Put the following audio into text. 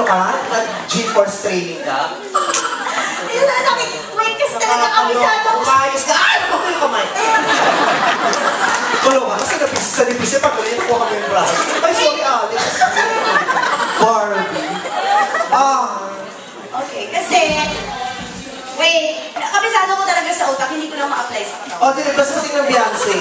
ka? Nag-G-Force training ka? Wait, kasi talaga kabisado ko. Umayos ka! Ay! Ako yung kamay! Kulo ka, kasi sa nipis pag ulit ko kami yung braso. Ay, sorry, Alex. Barbie. Okay, kasi... Wait, kabisado ko talaga sa utak, hindi ko lang ma-apply sa katawan. O, di ba sa ng Beyonce?